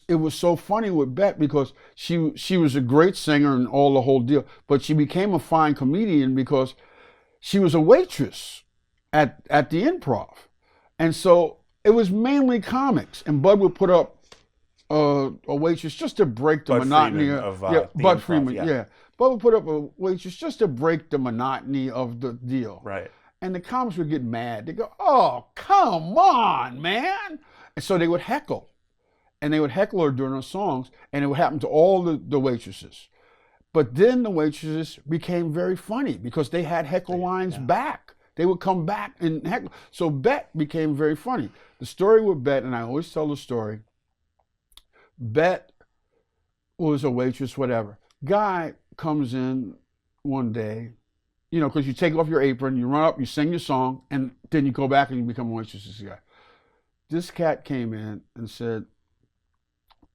it was so funny with Bette because she was a great singer and all the whole deal, but she became a fine comedian because she was a waitress at the Improv, and so it was mainly comics, and Bud would put up a waitress just to break the Bud monotony. Freeman of Yeah, the Bud Improv, Freeman. yeah. Yeah, Bud would put up a waitress just to break the monotony of the deal. Right. And the comics would get mad. They go, "Oh, come on, man!" And so they would heckle, and they would heckle her during her songs, and it would happen to all the waitresses. But then the waitresses became very funny because they had heckle lines back. They would come back and heckle. So Bette became very funny. The story with Bette, and I always tell the story, Bette was a waitress, whatever. Guy comes in one day, you know, because you take off your apron, you run up, you sing your song, and then you go back and you become a waitress. This guy. This cat came in and said,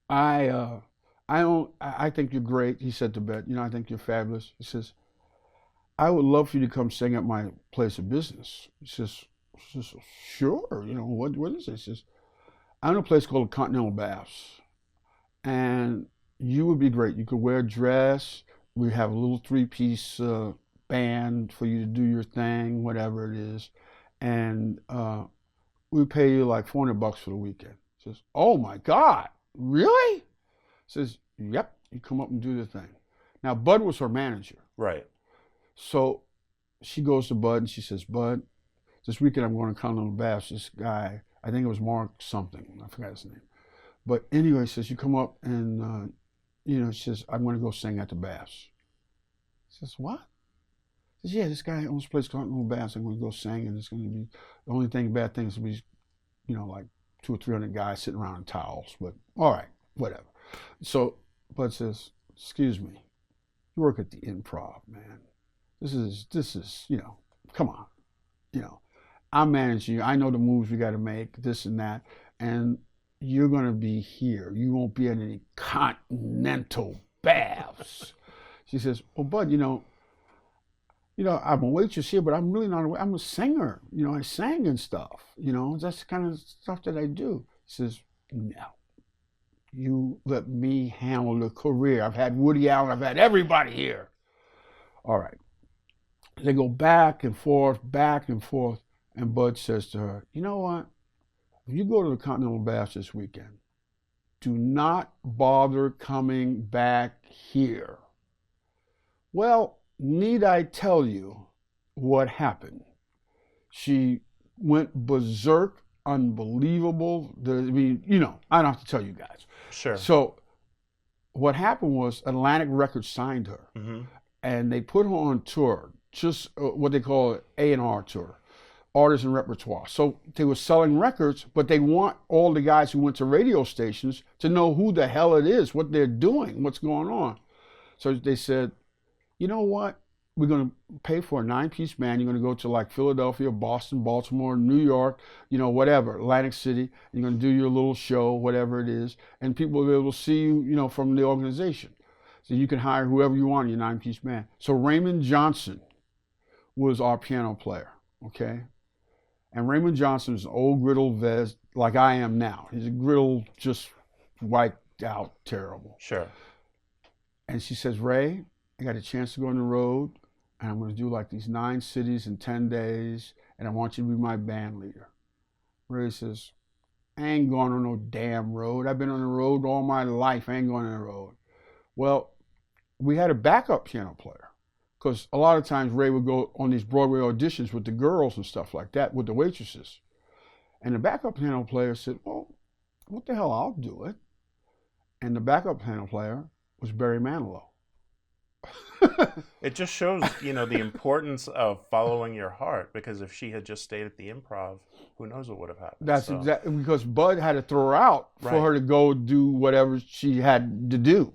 I think you're great. He said to Bette, you know, I think you're fabulous. He says, I would love for you to come sing at my place of business. He says, sure, you know, what is it? He says, I'm in a place called the Continental Baths, and you would be great. You could wear a dress. We have a little three-piece band for you to do your thing, whatever it is, and we pay you like $400 for the weekend. He says, oh my God, really? He says, yep, you come up and do the thing. Now, Bud was her manager. Right. So she goes to Bud and she says, Bud, this weekend I'm going to Continental Baths. This guy, I think it was Mark something, I forgot his name. But anyway, says, you come up and, you know, she says, I'm going to go sing at the baths. He says, what? He says, yeah, this guy owns a place called Continental Baths. I'm going to go sing, and it's going to be, the only bad thing is to be, you know, like 200 or 300 guys sitting around in towels. But all right, whatever. So Bud says, excuse me, you work at the Improv, man. This is, you know, come on. You know, I'm managing you. I know the moves we got to make, this and that. And you're going to be here. You won't be at any Continental Baths. She says, well, Bud, you know, I'm a waitress here, but I'm really not I'm a singer. You know, I sang and stuff. You know, that's the kind of stuff that I do. He says, no. You let me handle the career. I've had Woody Allen. I've had everybody here. All right. They go back and forth, and Bud says to her, you know what? If you go to the Continental Baths this weekend, do not bother coming back here. Well, need I tell you what happened? She went berserk, unbelievable. I mean, you know, I don't have to tell you guys. Sure. So what happened was Atlantic Records signed her, and they put her on tour, just what they call an A&R tour, artist and repertoire. So they were selling records, but they want all the guys who went to radio stations to know who the hell it is, what they're doing, what's going on. So they said, you know what? We're going to pay for a 9-piece band. You're going to go to like Philadelphia, Boston, Baltimore, New York, you know, whatever, Atlantic City. You're going to do your little show, whatever it is, and people will be able to see you, you know, from the organization. So you can hire whoever you want in your 9-piece band. So Raymond Johnson was our piano player, okay? And Raymond Johnson is an old griddled vet, like I am now. He's a griddle, just wiped out, terrible. Sure. And she says, Ray, I got a chance to go on the road, and I'm going to do like these 9 cities in 10 days, and I want you to be my band leader. Ray says, I ain't going on no damn road. I've been on the road all my life. I ain't going on the road. Well, we had a backup piano player, because a lot of times Ray would go on these Broadway auditions with the girls and stuff like that, with the waitresses. And the backup piano player said, well, what the hell, I'll do it. And the backup piano player was Barry Manilow. It just shows, you know, the importance of following your heart, because if she had just stayed at the Improv, who knows what would have happened. That's exactly, because Bud had to throw her out for her to go do whatever she had to do.